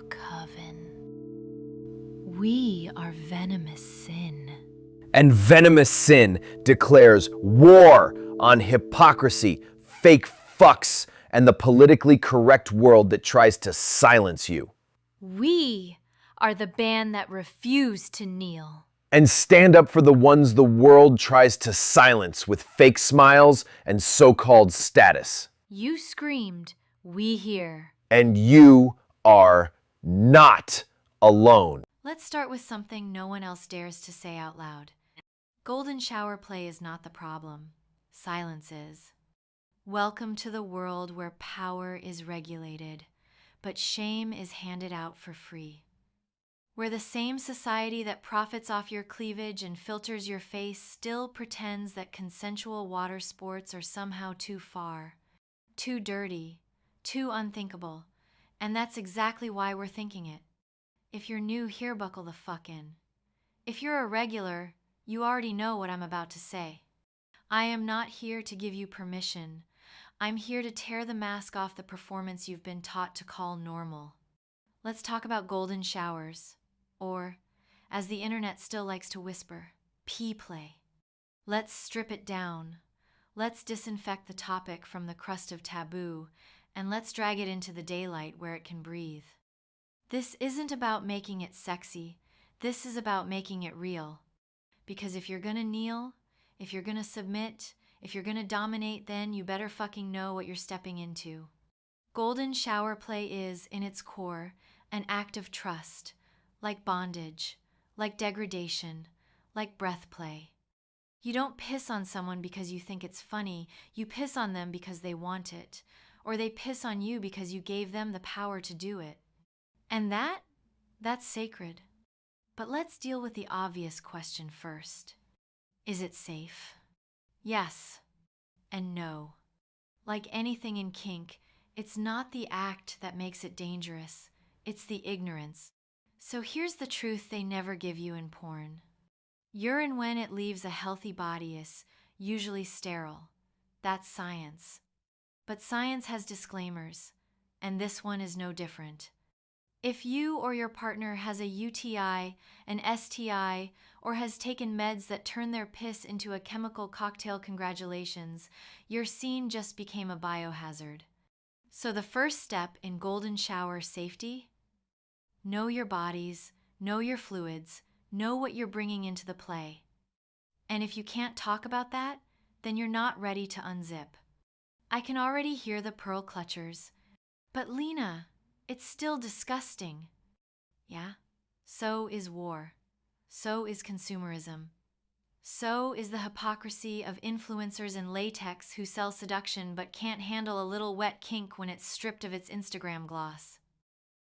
coven. We are venomous sin. And venomous sin declares war on hypocrisy, fake fucks, and the politically correct world that tries to silence you. We are the band that refused to kneel. And stand up for the ones the world tries to silence with fake smiles and so-called status. You screamed, we hear. And you are not alone. Let's start with something no one else dares to say out loud. Golden shower play is not the problem. Silence is. Welcome to the world where power is regulated, but shame is handed out for free. Where the same society that profits off your cleavage and filters your face still pretends that consensual water sports are somehow too far, too dirty, too unthinkable, and that's exactly why we're thinking it. If you're new here, buckle the fuck in. If you're a regular, you already know what I'm about to say. I am not here to give you permission. I'm here to tear the mask off the performance you've been taught to call normal. Let's talk about golden showers, or, as the internet still likes to whisper, pee play. Let's strip it down. Let's disinfect the topic from the crust of taboo, and let's drag it into the daylight where it can breathe. This isn't about making it sexy. This is about making it real. Because if you're gonna kneel, if you're gonna submit, if you're gonna dominate, then you better fucking know what you're stepping into. Golden shower play is, in its core, an act of trust, like bondage, like degradation, like breath play. You don't piss on someone because you think it's funny, you piss on them because they want it, or they piss on you because you gave them the power to do it. And that's sacred. But let's deal with the obvious question first. Is it safe? Yes and no. Like anything in kink, it's not the act that makes it dangerous, it's the ignorance. So here's the truth they never give you in porn. Urine when it leaves a healthy body is usually sterile. That's science. But science has disclaimers, and this one is no different. If you or your partner has a UTI, an STI, or has taken meds that turn their piss into a chemical cocktail, congratulations, your scene just became a biohazard. So the first step in golden shower safety? Know your bodies, know your fluids, know what you're bringing into the play. And if you can't talk about that, then you're not ready to unzip. I can already hear the pearl clutchers. But Lina, it's still disgusting. Yeah, so is war. So is consumerism. So is the hypocrisy of influencers in latex who sell seduction but can't handle a little wet kink when it's stripped of its Instagram gloss.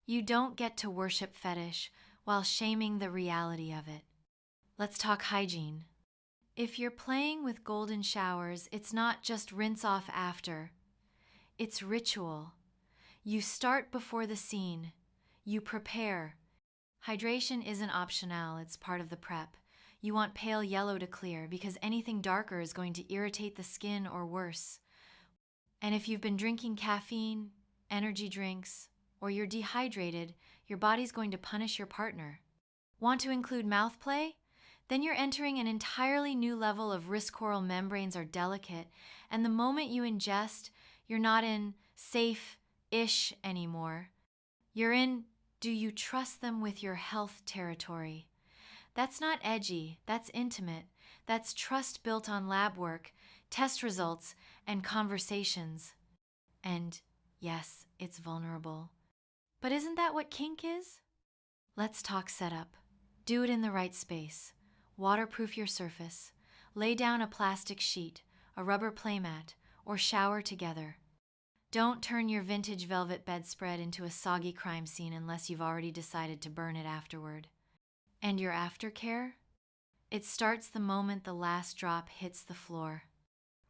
You don't get to worship fetish while shaming the reality of it. Let's talk hygiene. If you're playing with golden showers, it's not just rinse off after. It's ritual. You start before the scene. You prepare. Hydration isn't optional, it's part of the prep. You want pale yellow to clear because anything darker is going to irritate the skin or worse. And if you've been drinking caffeine, energy drinks, or you're dehydrated, your body's going to punish your partner. Want to include mouth play? Then you're entering an entirely new level of wrist coral membranes are delicate, and the moment you ingest, you're not in safe-ish anymore. You're in do you trust them with your health territory. That's not edgy, that's intimate. That's trust built on lab work, test results, and conversations. And yes, it's vulnerable. But isn't that what kink is? Let's talk setup. Do it in the right space. Waterproof your surface. Lay down a plastic sheet, a rubber playmat, or shower together. Don't turn your vintage velvet bedspread into a soggy crime scene unless you've already decided to burn it afterward. And your aftercare? It starts the moment the last drop hits the floor.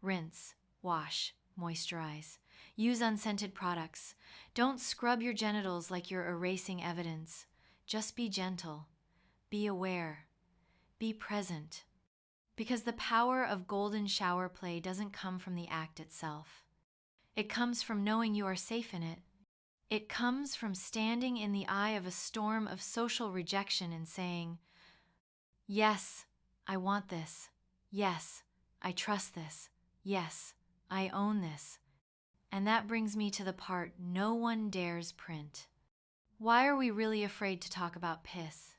Rinse, wash, moisturize. Use unscented products. Don't scrub your genitals like you're erasing evidence. Just be gentle. Be aware. Be present. Because the power of golden shower play doesn't come from the act itself. It comes from knowing you are safe in it. It comes from standing in the eye of a storm of social rejection and saying, yes, I want this. Yes, I trust this. Yes, I own this. And that brings me to the part no one dares print. Why are we really afraid to talk about piss?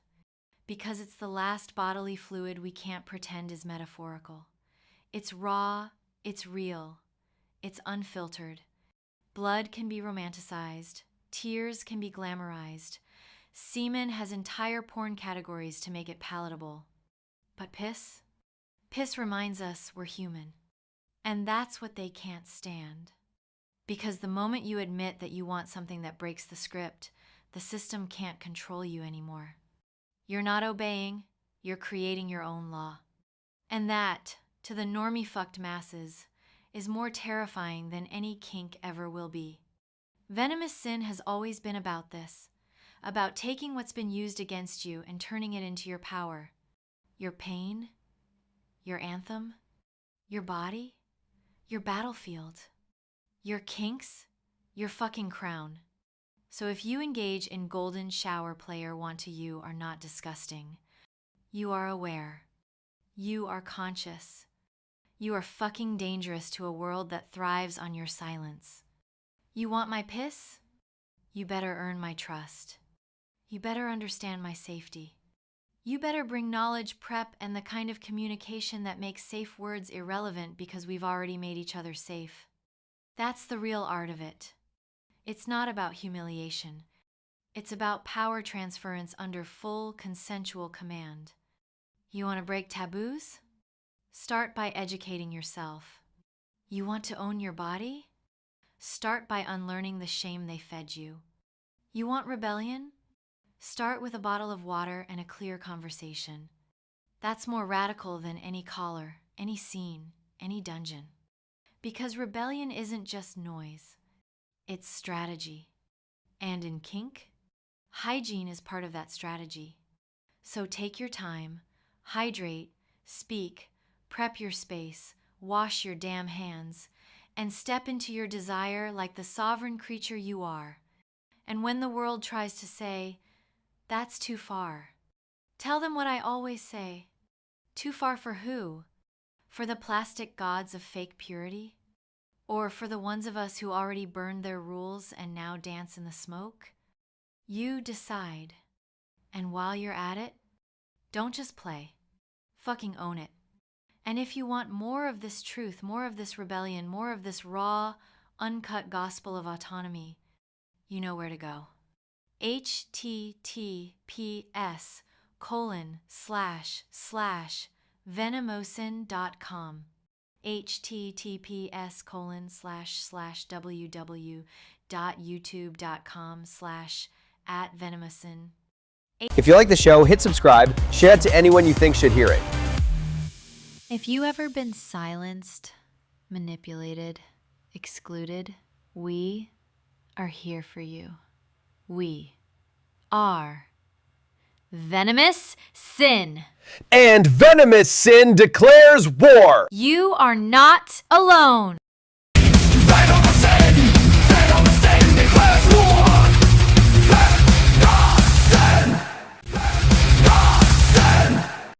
Because it's the last bodily fluid we can't pretend is metaphorical. It's raw, it's real, it's unfiltered. Blood can be romanticized, tears can be glamorized. Semen has entire porn categories to make it palatable. But piss? Piss reminds us we're human. And that's what they can't stand. Because the moment you admit that you want something that breaks the script, the system can't control you anymore. You're not obeying, you're creating your own law. And that, to the normie fucked masses, is more terrifying than any kink ever will be. Venomous sin has always been about this, about taking what's been used against you and turning it into your power. Your pain, your anthem, your body, your battlefield, your kinks, your fucking crown. So if you engage in golden shower play or want to, you are not disgusting. You are aware. You are conscious. You are fucking dangerous to a world that thrives on your silence. You want my piss? You better earn my trust. You better understand my safety. You better bring knowledge, prep, and the kind of communication that makes safe words irrelevant because we've already made each other safe. That's the real art of it. It's not about humiliation. It's about power transference under full consensual command. You want to break taboos? Start by educating yourself. You want to own your body? Start by unlearning the shame they fed you. You want rebellion? Start with a bottle of water and a clear conversation. That's more radical than any collar, any scene, any dungeon. Because rebellion isn't just noise. It's strategy. And in kink, hygiene is part of that strategy. So take your time, hydrate, speak, prep your space, wash your damn hands, and step into your desire like the sovereign creature you are. And when the world tries to say, that's too far, tell them what I always say. Too far for who? For the plastic gods of fake purity? Or for the ones of us who already burned their rules and now dance in the smoke? You decide. And while you're at it, don't just play. Fucking own it. And if you want more of this truth, more of this rebellion, more of this raw, uncut gospel of autonomy, you know where to go. https://venomosin.com https://www.youtube.com/@venomosin. If you like the show, hit subscribe, share it to anyone you think should hear it. If you ever been silenced, manipulated, excluded, we are here for you. We are Venomous Sin. And Venomous Sin declares war! You are not alone.